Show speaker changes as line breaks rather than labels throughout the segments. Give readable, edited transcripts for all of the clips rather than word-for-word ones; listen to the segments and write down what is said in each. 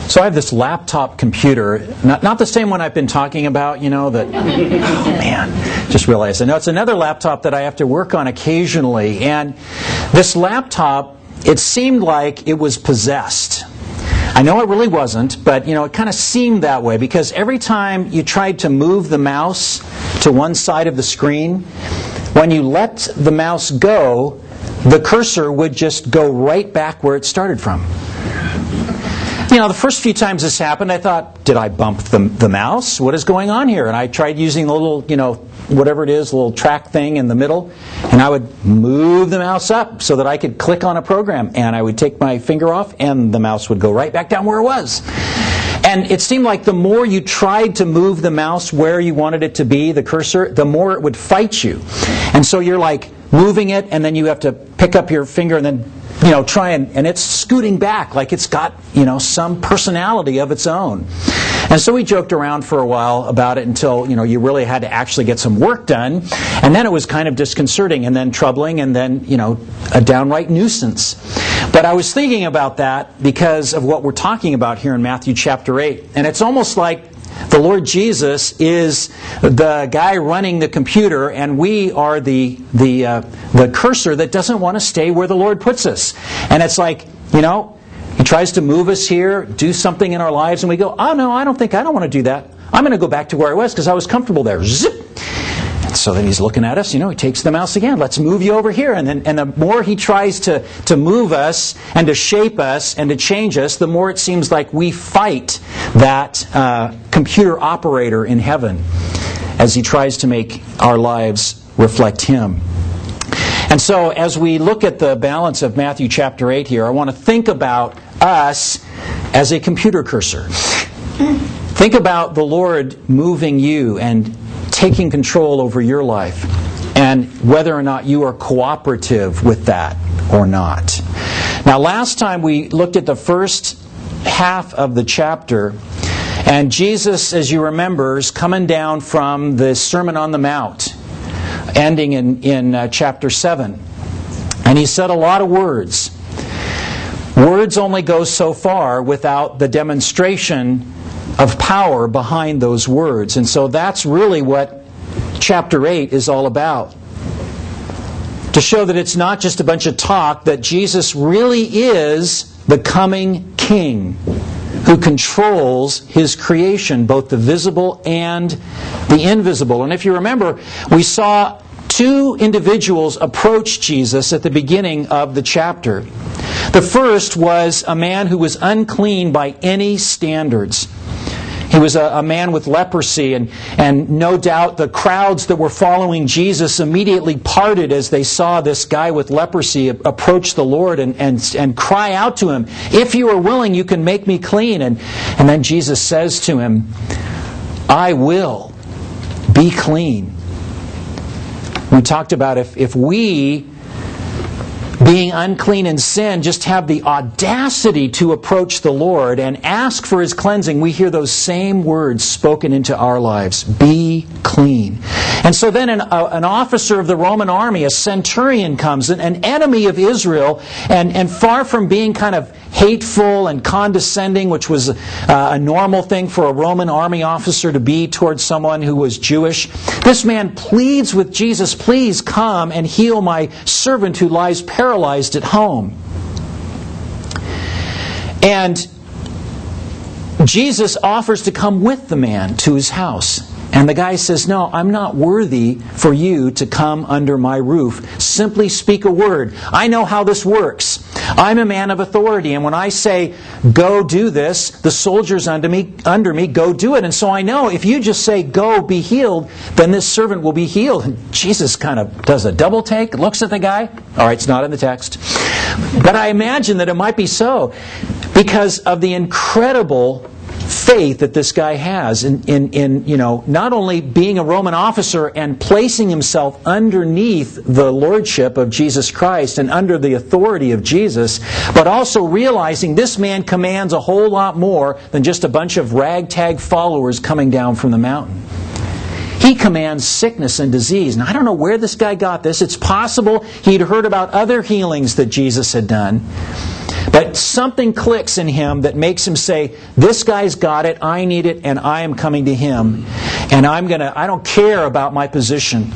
So I have this laptop computer, not the same one I've been talking about, that, oh man, just realized. I know it's another laptop that I have to work on occasionally. And this laptop, it seemed like it was possessed. I know it really wasn't, but it kind of seemed that way because every time you tried to move the mouse to one side of the screen, when you let the mouse go, the cursor would just go right back where it started from. The first few times this happened, I thought, did I bump the mouse? What is going on here? And I tried using the little, whatever it is, little track thing in the middle, and I would move the mouse up so that I could click on a program, and I would take my finger off, and the mouse would go right back down where it was. And it seemed like the more you tried to move the mouse where you wanted it to be, the cursor, the more it would fight you. And so you're like moving it, and then you have to pick up your finger and then try and it's scooting back like it's got, some personality of its own. And so we joked around for a while about it until, you really had to actually get some work done. And then it was kind of disconcerting and then troubling and then, a downright nuisance. But I was thinking about that because of what we're talking about here in Matthew chapter 8. And it's almost like the Lord Jesus is the guy running the computer, and we are the cursor that doesn't want to stay where the Lord puts us. And it's like, He tries to move us here, do something in our lives, and we go, oh no, I don't want to do that. I'm going to go back to where I was because I was comfortable there. Zip! And so then He's looking at us, He takes the mouse again. Let's move you over here. And the more He tries to move us and to shape us and to change us, the more it seems like we fight that computer operator in heaven as He tries to make our lives reflect Him. And so as we look at the balance of Matthew chapter 8 here, I want to think about us as a computer cursor. Think about the Lord moving you and taking control over your life, and whether or not you are cooperative with that or not. Now, last time we looked at the first half of the chapter, and Jesus, as you remember, is coming down from the Sermon on the Mount, ending in chapter 7. And He said a lot of words. Words only go so far without the demonstration of power behind those words. And so that's really what chapter 8 is all about. To show that it's not just a bunch of talk, that Jesus really is the coming King who controls His creation, both the visible and the invisible. And if you remember, we saw two individuals approach Jesus at the beginning of the chapter. The first was a man who was unclean by any standards. He was a man with leprosy, and no doubt the crowds that were following Jesus immediately parted as they saw this guy with leprosy approach the Lord and cry out to Him, "If you are willing, you can make me clean." And then Jesus says to him, "I will be clean." We talked about if we, being unclean in sin, just have the audacity to approach the Lord and ask for His cleansing, we hear those same words spoken into our lives. Be clean. And so then an officer of the Roman army, a centurion, comes, an enemy of Israel, and far from being kind of hateful and condescending, which was a normal thing for a Roman army officer to be towards someone who was Jewish, this man pleads with Jesus, "Please come and heal my servant who lies paralyzed at home." And Jesus offers to come with the man to his house. And the guy says, "No, I'm not worthy for you to come under my roof. Simply speak a word. I know how this works. I'm a man of authority, and when I say, 'Go do this,' the soldiers under me go do it. And so I know if you just say, 'Go, be healed,' then this servant will be healed." And Jesus kind of does a double take, looks at the guy. All right, it's not in the text. But I imagine that it might be so because of the incredible faith that this guy has in not only being a Roman officer and placing himself underneath the lordship of Jesus Christ and under the authority of Jesus, but also realizing this man commands a whole lot more than just a bunch of ragtag followers coming down from the mountain. He commands sickness and disease. Now, I don't know where this guy got this. It's possible he'd heard about other healings that Jesus had done. But something clicks in him that makes him say, this guy's got it, I need it, and I am coming to him. And I don't care about my position.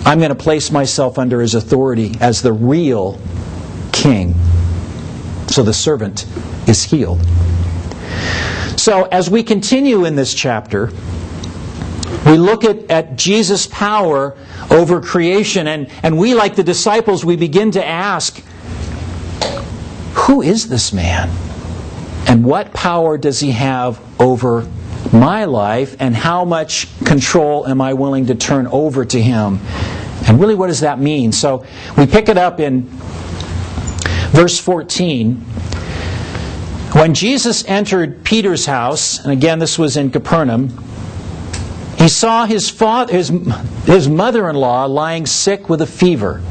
I'm going to place myself under his authority as the real king. So the servant is healed. So as we continue in this chapter, we look at Jesus' power over creation, and we, like the disciples, we begin to ask, who is this man? And what power does he have over my life? And how much control am I willing to turn over to him? And really, what does that mean? So we pick it up in verse 14. When Jesus entered Peter's house, and again this was in Capernaum, he saw his mother-in-law lying sick with a fever.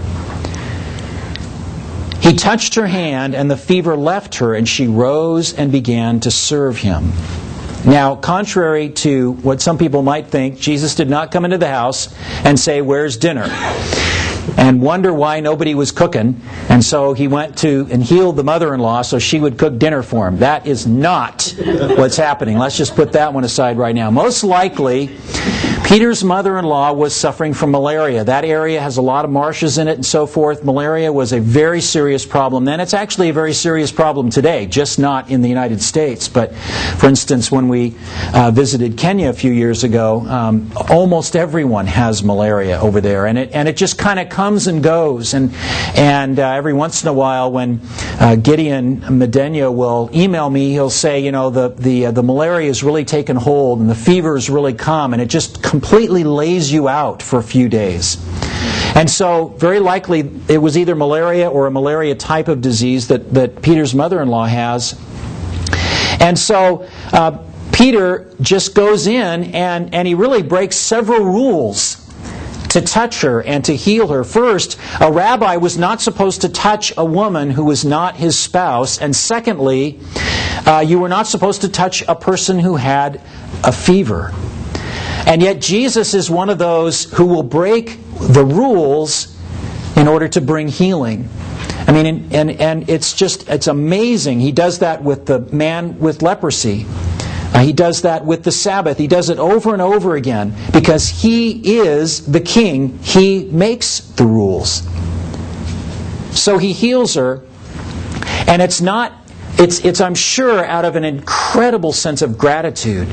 He touched her hand, and the fever left her, and she rose and began to serve him. Now, contrary to what some people might think, Jesus did not come into the house and say, "Where's dinner?" and wonder why nobody was cooking. And so he went to and healed the mother-in-law so she would cook dinner for him. That is not what's happening. Let's just put that one aside right now. Most likely, Peter's mother-in-law was suffering from malaria. That area has a lot of marshes in it and so forth. Malaria was a very serious problem then. It's actually a very serious problem today, just not in the United States. But, for instance, when we visited Kenya a few years ago, almost everyone has malaria over there. And it just kind of comes and goes. And every once in a while, when Gideon Medenya will email me, he'll say, the malaria has really taken hold and the fever has really come, and it just completely lays you out for a few days. And so, very likely, it was either malaria or a malaria type of disease that Peter's mother-in-law has. And so, Peter just goes in and he really breaks several rules to touch her and to heal her. First, a rabbi was not supposed to touch a woman who was not his spouse. And secondly, you were not supposed to touch a person who had a fever. And yet Jesus is one of those who will break the rules in order to bring healing. I mean, and it's amazing. He does that with the man with leprosy. He does that with the Sabbath. He does it over and over again because he is the king. He makes the rules. So he heals her, and it's I'm sure out of an incredible sense of gratitude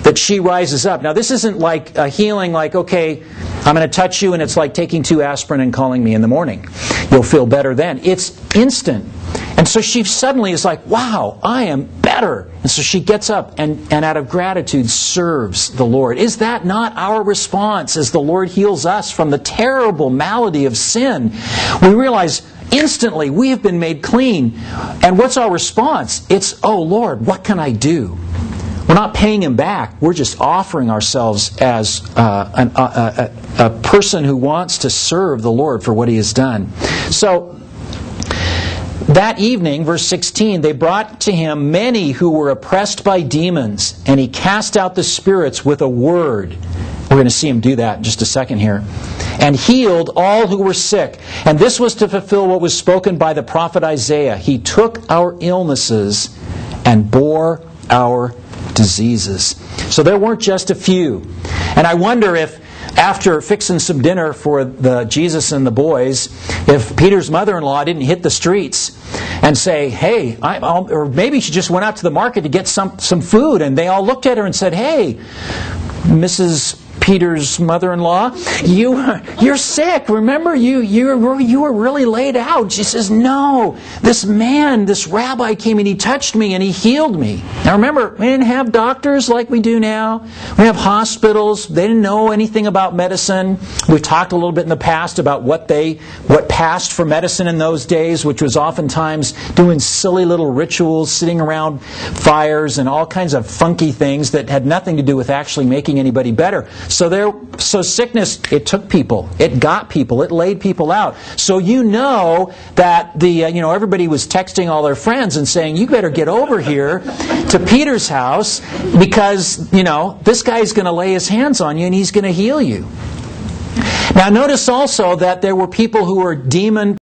that she rises up. Now, this isn't like a healing like, okay, I'm going to touch you and it's like taking 2 aspirin and calling me in the morning. You'll feel better then. It's instant. And so she suddenly is like, wow, I am better. And so she gets up and out of gratitude serves the Lord. Is that not our response as the Lord heals us from the terrible malady of sin? We realize instantly we have been made clean. And what's our response? It's, oh Lord, what can I do? We're not paying Him back. We're just offering ourselves as a person who wants to serve the Lord for what He has done. So, that evening, verse 16, they brought to Him many who were oppressed by demons, and He cast out the spirits with a word. We're going to see Him do that in just a second here. And healed all who were sick. And this was to fulfill what was spoken by the prophet Isaiah. He took our illnesses and bore our diseases. So there weren't just a few. And I wonder if after fixing some dinner for Jesus and the boys, if Peter's mother-in-law didn't hit the streets and say, hey, or maybe she just went out to the market to get some food, and they all looked at her and said, hey, Mrs. Peter's mother-in-law, you're sick. Remember, you were really laid out. She says, no, this rabbi came and he touched me and he healed me. Now remember, we didn't have doctors like we do now. We have hospitals. They didn't know anything about medicine. We've talked a little bit in the past about what passed for medicine in those days, which was oftentimes doing silly little rituals, sitting around fires and all kinds of funky things that had nothing to do with actually making anybody better. So sickness, it took people, it got people, it laid people out. So that everybody was texting all their friends and saying, you better get over here to Peter's house because, this guy's going to lay his hands on you and he's going to heal you. Now notice also that there were people who were demon